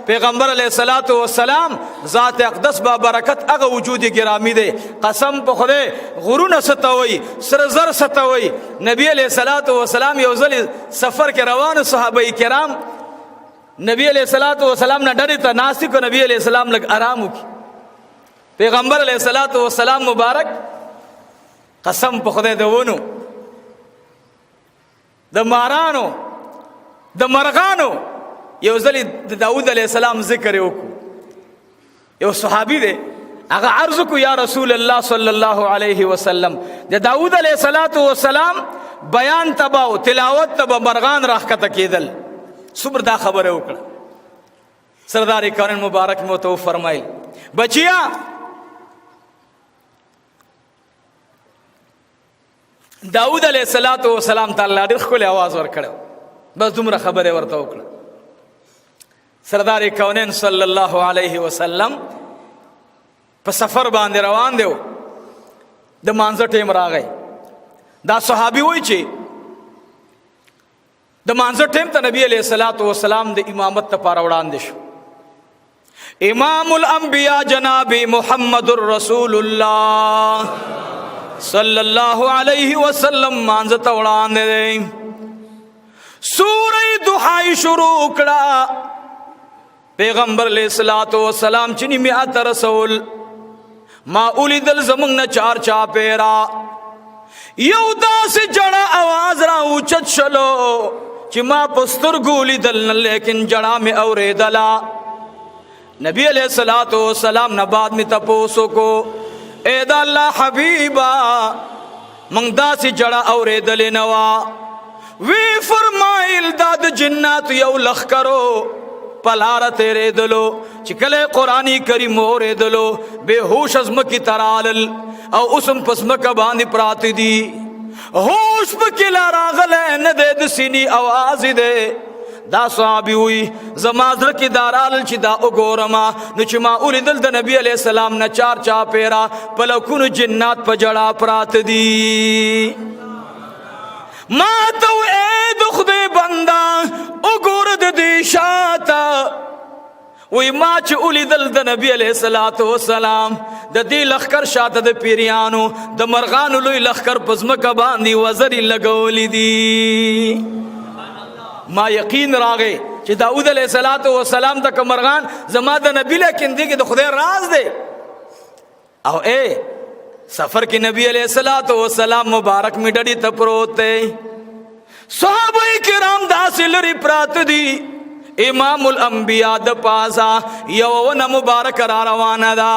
پیغمبر علیہ الصلوۃ والسلام ذات اقدس با برکت هغه وجود گرامی دی. قسم په خدای غرونه ستوي سر زر ستوي. نبی علیہ الصلوۃ والسلام یو ځل سفر کې روان صحابه کرام نبی علیہ الصلوۃ والسلام نه ډېر ته ناست کو. نبی علیہ السلام لګ آرام وکي. پیغمبر علیہ الصلوۃ والسلام مبارک قسم په خدای دونو د مارانو د مرغانو یو ځل د داود علیہ السلام ذکر وکړو. یو صحابي دی هغه عرض کو یا رسول الله صلی الله علیه وسلم د داود علیہ السلام بیان تبا او تلاوت تبا مرغان راخته کېدل. صبر دا خبره وکړه. سردار کون مبارک مو تو فرمایل بچیا داود علیہ السلام تعالی ډېر خپل आवाज ورکړو. بس دومره خبره ورته وکړه. سردار کونین صلی الله علیه وسلم په سفر باندې روان دیو. د مانځه ټیم راغی. دا صحابي وای چې د مانځه ټیم ته نبی علیہ الصلوۃ والسلام د امامت لپاره وړاندې شو. امام الانبیاء جناب محمد رسول الله صلی الله علیه وسلم مانځه ته وړاندې دی. سورہ دوحه شروع کړه. پیغمبر علیہ الصلوۃ والسلام چنی میات رسول ما اولیدل زمنګ نه چار چا پیرا یو داس جړه आवाज را اوچت شلو چې ما پستر ګولی دل نه لیکن جړه می اوریدلا. نبی علیہ الصلوۃ والسلام نه بعد می تپوسو کو اے د الله حبیبا منګ داس جړه اوریدل نوا. وی فرمایل داد جنات یو لخ کرو پلار تیرے دلو چکلے قرآنی کریم اورے دلو بے ہوش ازمکی ترالل او اسم پسمک باندی پراتی دی ہوش پکلا راغلے ندے دسینی آواز دے. دا صحابی ہوئی زمازر کی دارال چی دا اگورما نچما اولی دل دا نبی علیہ السلام نا چار چا پیرا پلکون جنات پا جڑا پرات دی. ما تو اے دخ دے بندہ اگورد دی شاتا وی ما چی اولی دل دا نبی علیہ السلام دا دی لخکر شاتا دا پیریانو دا مرغانو لوی لخکر پزمک باندی وزری لگولی دی. ما یقین راگے چی داود علیہ السلام تک مرغان زما دا نبی لیکن دی کہ دا خدای راز دے. او اے سفر کی نبی علیہ السلام مبارک میں ڈڑی تپروتے. صحابہ کرام داسی لری پرات دی. امام الانبیاء د پاسا یو ون مبارک را روانه دا.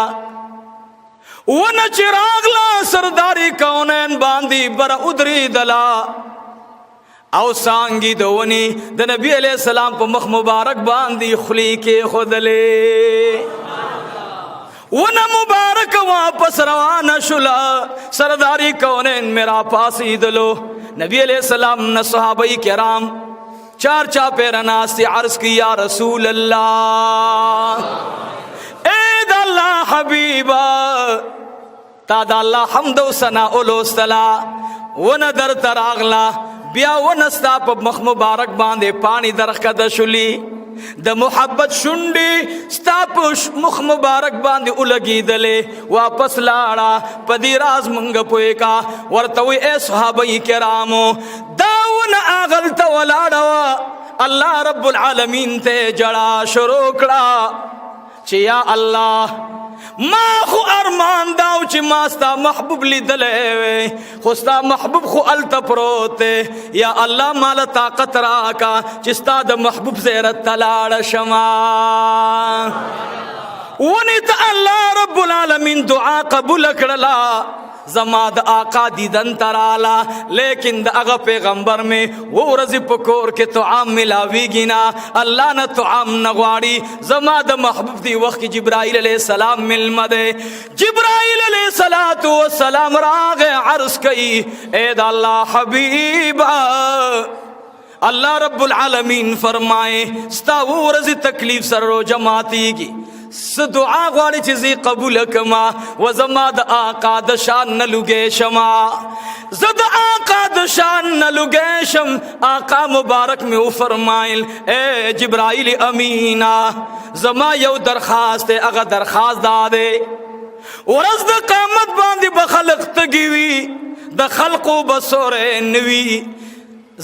ون چراغ لا سرداری کونین باندی بر ادری دلا او سانگی دونی د نبی علیہ السلام په مخ مبارک باندی خلی کے خودلے. ون مبارک واپس روانہ شلا. سرداری کونین میرا پاسی دلو. نبی علیہ السلام نے صحابہ کرام چار چا پیرنا سے عرض کی یا رسول اللہ اے دا اللہ حبیبا تا دا اللہ حمد و ثنا اولوستلا ون در تراغلا بیا ونستا پا مخ مبارک باندے پانی درخت شلی د محبت شنڈی ستاپ مخ مبارک باندې الگی دلے واپس لاڑا پدی راز منگ پوئے کا ورطوئی اے صحابی کرامو داون آغلتا ولاڑا اللہ رب العالمین تے جڑا شروع کڑا چی یا اللہ ما خو ارمان داو چی ما ستا محبوب لی دلے خو ستا محبوب خو التا پروتے یا اللہ مالا طاقت راکا چی ستا دا محبوب زیرت تلاڑ شما. ونی تا اللہ رب العالمین دعا قبول کرلا زماد آقا دیدن ترالا لیکن دا اغا پیغمبر میں وہ رضی پکور کے طعام ملاوی گینا اللہ نا طعام نغواری زماد محبوب دی وقت جبرائیل علیہ السلام مل مدے. جبرائیل علیہ السلام راغ عرض کئی اے دا اللہ حبیبا اللہ رب العالمین فرمائے ستا وہ رضی تکلیف سر رو جماعتی کی دعا غواړي چې زی قبول کما و زما د آقا د شان نه لوګې شما. زد آقا دشان نلگیشم آقا مبارک میں او فرمائل اے جبرائیل امینہ زما یو درخواست اگا درخواست دادے ورز دا قیامت باندی بخلق تگیوی دا خلقو بسور نوی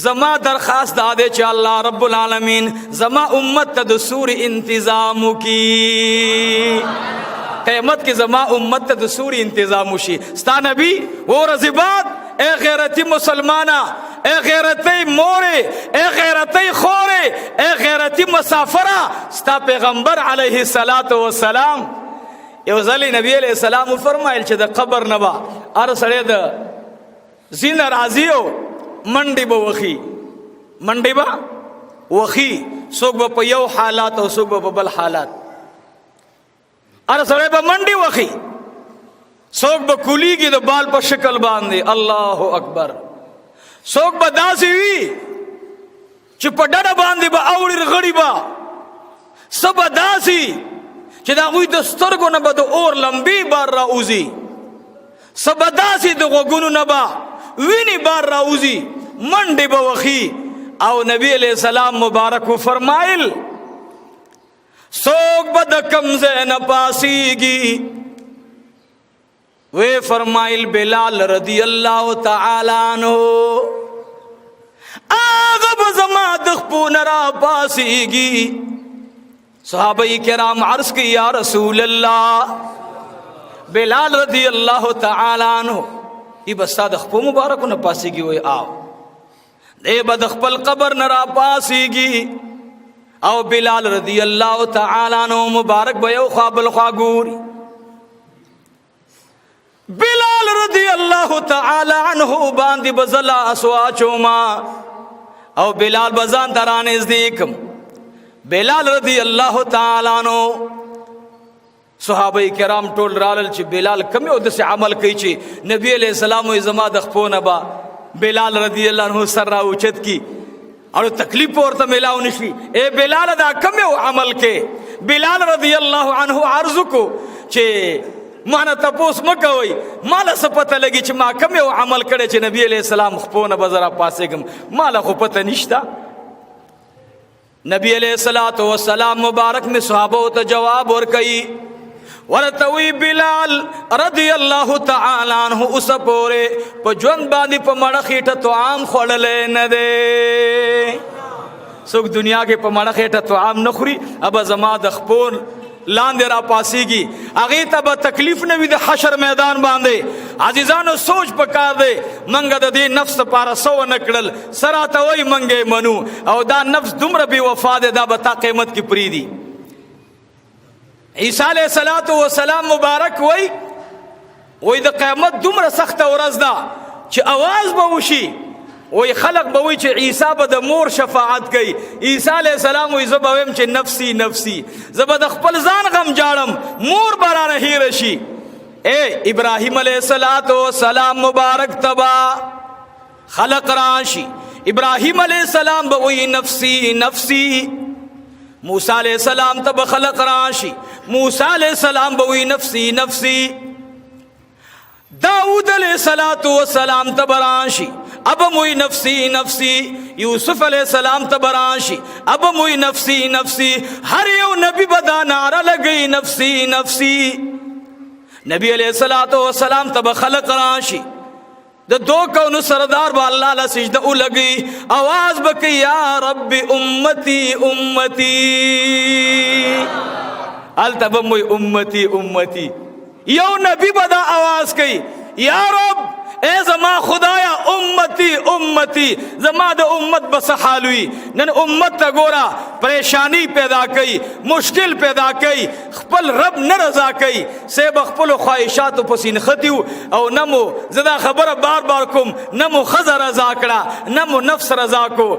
زما درخواست دادے چا اللہ رب العالمین زما امت تا دسور انتظامو کی قیامت کی زما امت تا دسور انتظامو شی ستا نبی وہ رضی بعد اے غیرتی مسلمانہ اے غیرتی مورے اے غیرتی خورے اے غیرتی مسافرہ ستا پیغمبر علیہ السلام یو ځلی نبی علیہ السلام فرمایل چې د قبر نه به هر سړی د زینه راځي او منډې به وخي منډې به وخي څوک به په یو حالات او څوک به په بل حالات هر سړی به منډې وخي څوک به کولیږي د بال په شکل باندې الله اکبر څوک به داسې وي چې په ډډه باندې به اوړي رغړي به څه به داسې چې د هغوی د سترګو نه به د اور لمبې بار راوځي څه به داسې د غوږونو نه به وینې بار راوځي منډې به وخي او نبی علیہ السلام مبارک فرمایل څوک به د کوم ځای نه پاسیږي وی فرمایل بلال رضی اللہ تعالی عنہ آغا به زما د خپو نه را پاسیږي صحابہ کرام عرض کی یا رسول اللہ بلال رضی اللہ تعالی عنہ ای بستا د خپل مبارک نه پاسیږي وای آو دې بد خپل قبر نه را پاسیږي او بلال رضی اللہ تعالی عنہ مبارک به یو خابل خاګوري بلال رضی اللہ تعالی عنہ باندې بزلا اسوا چوما او بلال بزان ترانه نزدیکم بلال رضی اللہ تعالی عنہ صحابہ کرام ټول رالل چې بلال کم یو داسې عمل کوي چې نبی علیہ السلام زما د خپو نه با بلال رضی اللہ عنہ سر را اوچت کی اور تکلیف ورته ملاو نشي اے بلال دا کم یو عمل کې بلال رضی اللہ عنہ عرض کو چې مانا تپوس مکوي مالا څه پته لګي چې ما کم یو عمل کړی چې نبی علیہ السلام خپو نه بزرا پاسېږم مالا خو پته نشته نبی علیہ السلام مبارک میں صحابہ تا جواب اور کئی ورتوی بلال رضی اللہ تعالی عنہ اس پورے پا جوند باندی پا مڑخیٹا تو عام خوڑلے ندے سوک دنیا کے پا مڑخیٹا تو عام نخوری اب زما دخپون لاندے را پاسیگی اغیتا با تکلیف نوی دے حشر میدان باندے عزیزانو سوچ پکار دے منگا دا دی نفس پارا سو نکڑل سراتا وی منگے منو او دا نفس دمر بی وفا دے دا بتا قیمت کی پریدی عیسیٰ علیہ السلام مبارک وی دا قیمت دمر سخت ورز دا چی آواز باوشی وی خلق بوی چې عیسی به د مور شفاعت کوي عیسی علیہ السلام وی زه به ویم چې نفسی نفسی زه به د خپل ځان غم جاړم مور به رانه هیره شي اے ابراہیم علیہ السلام مبارک تبا خلق راشي ابراہیم علیہ السلام به وی نفسی نفسی موسیٰ علیہ السلام تب خلق راشي موسیٰ علیہ السلام به وی نفسی نفسی داود علیہ السلام تب راشي اب موئی نفسی نفسی یوسف علیہ السلام تبرانشی اب موئی نفسی نفسی ہر یو نبی بدا نعرہ لگئی نفسی نفسی نبی علیہ السلام تب خلق راشی دو کونو سردار با اللہ لا سجدہ لگئی آواز بکی یا رب امتی امتی التب موئی امتی امتی یو نبی بدا آواز کئی یا رب اے زما خدایا امتی امتی زما دا امت بس حالوی نن امت تا گورا پریشانی پیدا کئی مشکل پیدا کئی خپل رب نرضا کئی سیب خپل خواہشات پسین خطیو او نمو زدا خبر بار بار کم نمو خز رضا کرا نمو نفس رضا کو